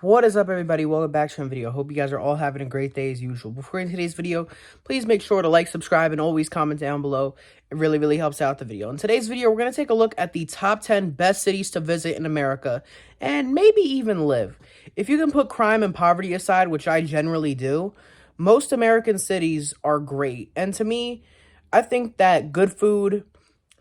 What is up, everybody? Welcome back to another video. Hope you guys are all having a great day as usual. Before in today's video, please make sure to like, subscribe, and always comment down below. It really helps out the video. In today's video, we're going to take a look at the top 10 best cities to visit in America and maybe even live. If you can put crime and poverty aside, which I generally do, most American cities are great. And to me, I think that good food,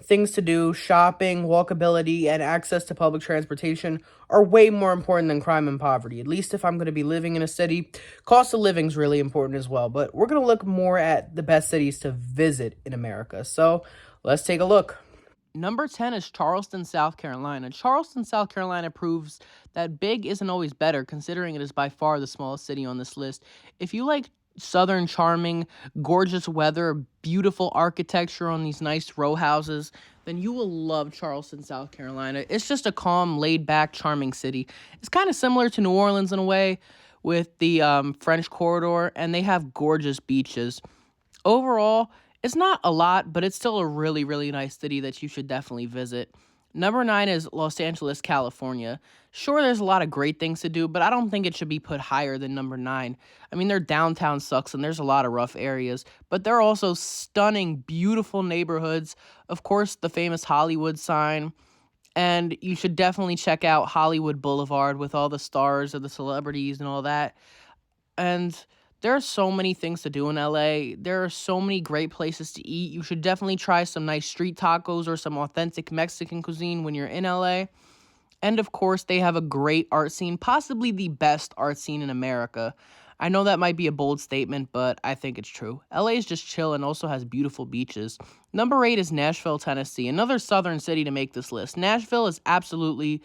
things to do, shopping, walkability, and access to public transportation are way more important than crime and poverty. At least if I'm going to be living in a city, cost of living is really important as well. But we're going to look more at the best cities to visit in America. So let's take a look. Number 10 is Charleston, South Carolina. Charleston, South Carolina proves that big isn't always better, considering it is by far the smallest city on this list. If you like southern charming, gorgeous weather, beautiful architecture on these nice row houses, then you will love Charleston, South Carolina. It's just a calm, laid-back, charming city. It's kind of similar to New Orleans in a way with the French Corridor, and they have gorgeous beaches. Overall, it's not a lot, but it's still a really nice city that you should definitely visit. Number 9 is Los Angeles, California. Sure, there's a lot of great things to do, but I don't think it should be put higher than number 9. I mean, their downtown sucks and there's a lot of rough areas, but there are also stunning, beautiful neighborhoods. Of course, the famous Hollywood sign. And you should definitely check out Hollywood Boulevard with all the stars of the celebrities and all that. And there are so many things to do in LA. There are so many great places to eat. You should definitely try some nice street tacos or some authentic Mexican cuisine when you're in LA. And of course, they have a great art scene, possibly the best art scene in America. I know that might be a bold statement, but I think it's true. LA is just chill and also has beautiful beaches. Number 8 is Nashville, Tennessee, another southern city to make this list. Nashville is absolutely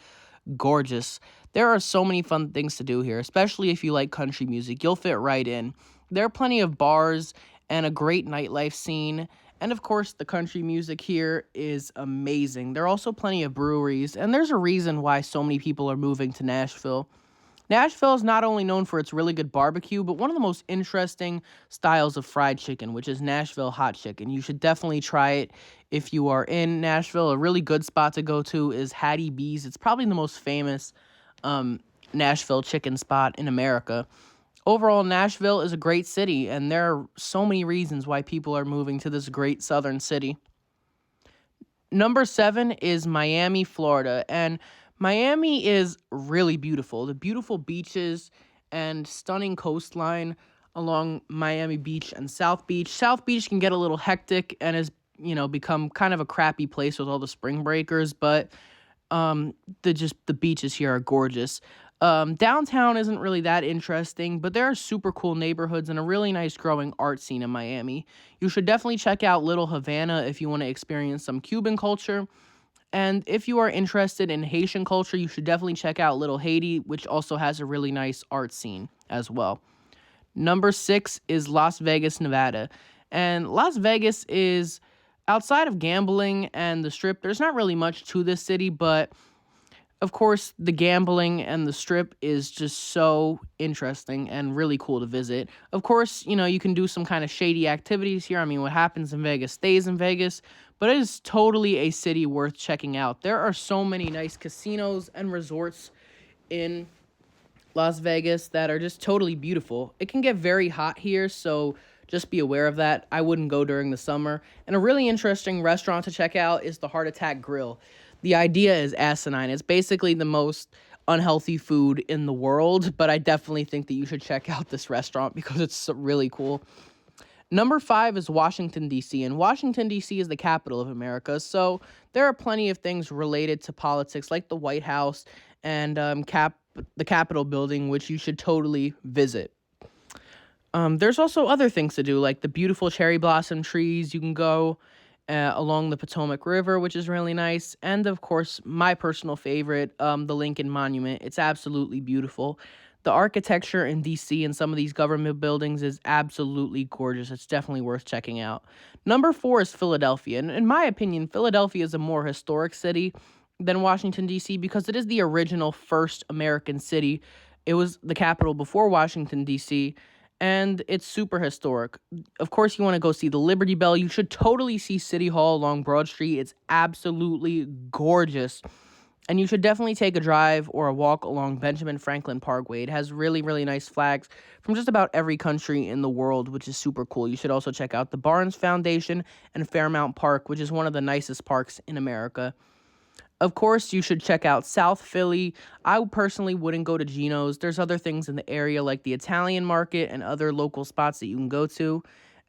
gorgeous. There are so many fun things to do here, especially if you like country music. You'll fit right in. There are plenty of bars and a great nightlife scene. And of course, the country music here is amazing. There are also plenty of breweries, and there's a reason why so many people are moving to Nashville. Nashville is not only known for its really good barbecue, but one of the most interesting styles of fried chicken, which is Nashville hot chicken. You should definitely try it if you are in Nashville. A really good spot to go to is Hattie B's. It's probably the most famous Nashville chicken spot in America. Overall, Nashville is a great city, and there are so many reasons why people are moving to this great southern city. Number 7 is Miami, Florida, and Miami is really beautiful. The beautiful beaches and stunning coastline along Miami Beach and South Beach. South Beach can get a little hectic and has, become kind of a crappy place with all the spring breakers, but the beaches here are gorgeous. Downtown isn't really that interesting, but there are super cool neighborhoods and a really nice growing art scene in Miami. You should definitely check out Little Havana if you want to experience some Cuban culture. And if you are interested in Haitian culture, you should definitely check out Little Haiti, which also has a really nice art scene as well. Number 6 is Las Vegas, Nevada. And Las Vegas is outside of gambling and the strip. There's not really much to this city, but of course, the gambling and the strip is just so interesting and really cool to visit. Of course, you can do some kind of shady activities here. I mean, what happens in Vegas stays in Vegas, but it is totally a city worth checking out. There are so many nice casinos and resorts in Las Vegas that are just totally beautiful. It can get very hot here, so just be aware of that. I wouldn't go during the summer. And a really interesting restaurant to check out is the Heart Attack Grill. The idea is asinine. It's basically the most unhealthy food in the world, but I definitely think that you should check out this restaurant because it's really cool. Number 5 is Washington, D.C., and Washington, D.C. is the capital of America, so there are plenty of things related to politics, like the White House and the Capitol building, which you should totally visit. There's also other things to do, like the beautiful cherry blossom trees. You can go along the Potomac River, which is really nice. And, of course, my personal favorite, the Lincoln Monument. It's absolutely beautiful. The architecture in D.C. and some of these government buildings is absolutely gorgeous. It's definitely worth checking out. Number 4 is Philadelphia. And in my opinion, Philadelphia is a more historic city than Washington, D.C. because it is the original first American city. It was the capital before Washington, D.C., and it's super historic. Of course, you want to go see the Liberty Bell. You should totally see City Hall along Broad Street. It's absolutely gorgeous. And you should definitely take a drive or a walk along Benjamin Franklin Parkway. It has really, really nice flags from just about every country in the world, which is super cool. You should also check out the Barnes Foundation and Fairmount Park, which is one of the nicest parks in America. Of course, you should check out South Philly. I personally wouldn't go to Geno's. There's other things in the area like the Italian market and other local spots that you can go to.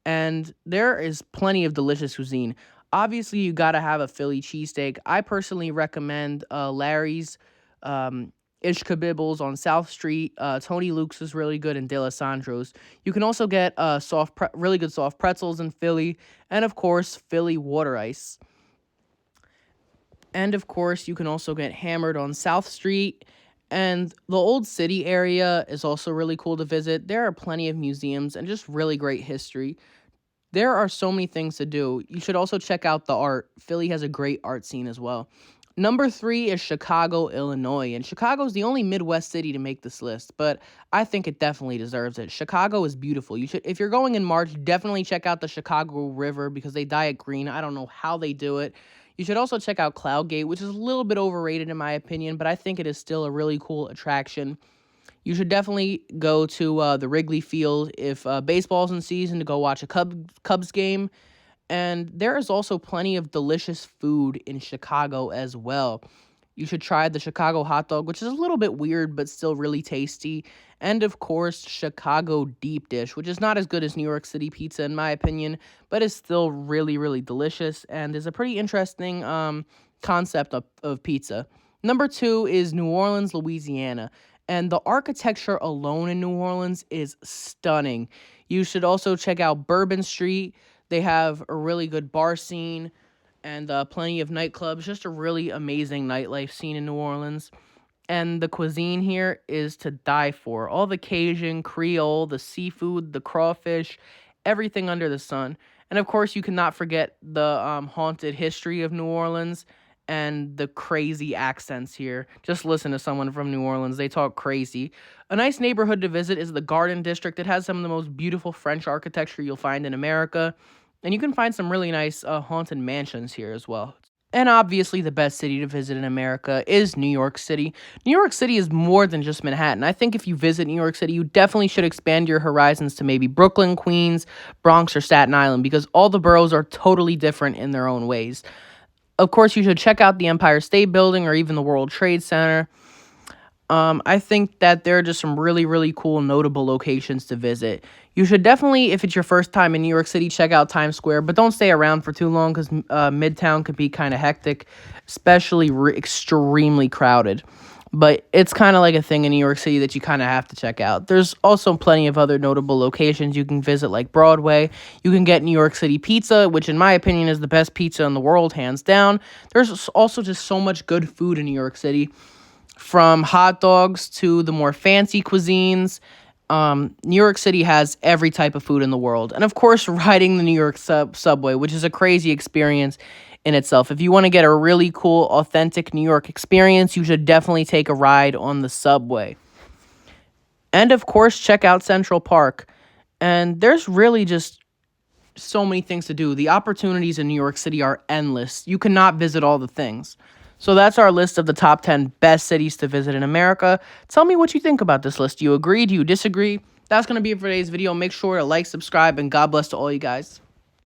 And there is plenty of delicious cuisine. Obviously, you got to have a Philly cheesesteak. I personally recommend Larry's Ish Kabibbles on South Street. Tony Luke's is really good, and De La Sandro's. You can also get really good soft pretzels in Philly. And, of course, Philly water ice. And of course, you can also get hammered on South Street. And the Old City area is also really cool to visit. There are plenty of museums and just really great history. There are so many things to do. You should also check out the art. Philly has a great art scene as well. Number 3 is Chicago, Illinois. And Chicago is the only Midwest city to make this list, but I think it definitely deserves it. Chicago is beautiful. If you're going in March, definitely check out the Chicago River because they dye it green. I don't know how they do it. You should also check out Cloudgate, which is a little bit overrated in my opinion, but I think it is still a really cool attraction. You should definitely go to the Wrigley Field if baseball's in season to go watch a Cubs game. And there is also plenty of delicious food in Chicago as well. You should try the Chicago hot dog, which is a little bit weird, but still really tasty. And of course, Chicago deep dish, which is not as good as New York City pizza, in my opinion, but is still really, really delicious and is a pretty interesting concept of pizza. Number 2 is New Orleans, Louisiana. And the architecture alone in New Orleans is stunning. You should also check out Bourbon Street. They have a really good bar scene and plenty of nightclubs. Just a really amazing nightlife scene in New Orleans. And the cuisine here is to die for. All the Cajun, Creole, the seafood, the crawfish, everything under the sun. And of course, you cannot forget the haunted history of New Orleans and the crazy accents here. Just listen to someone from New Orleans. They talk crazy. A nice neighborhood to visit is the Garden District. It has some of the most beautiful French architecture you'll find in America. And you can find some really nice haunted mansions here as well. And obviously, the best city to visit in America is New York City. New York City is more than just Manhattan. I think if you visit New York City, you definitely should expand your horizons to maybe Brooklyn, Queens, Bronx, or Staten Island because all the boroughs are totally different in their own ways. Of course, you should check out the Empire State Building or even the World Trade Center. I think that there are just some really, really cool, notable locations to visit. You should definitely, if it's your first time in New York City, check out Times Square, but don't stay around for too long because Midtown can be kind of hectic, especially extremely crowded. But it's kind of like a thing in New York City that you kind of have to check out. There's also plenty of other notable locations you can visit, like Broadway. You can get New York City pizza, which in my opinion is the best pizza in the world, hands down. There's also just so much good food in New York City, from hot dogs to the more fancy cuisines. New York City has every type of food in the world. And of course, riding the New York subway, which is a crazy experience in itself. If you want to get a really cool, authentic New York experience, you should definitely take a ride on the subway. And of course, check out Central Park. And there's really just so many things to do. The opportunities in New York City are endless. You cannot visit all the things. So that's our list of the top 10 best cities to visit in America. Tell me what you think about this list. Do you agree? Do you disagree? That's going to be it for today's video. Make sure to like, subscribe, and God bless to all you guys.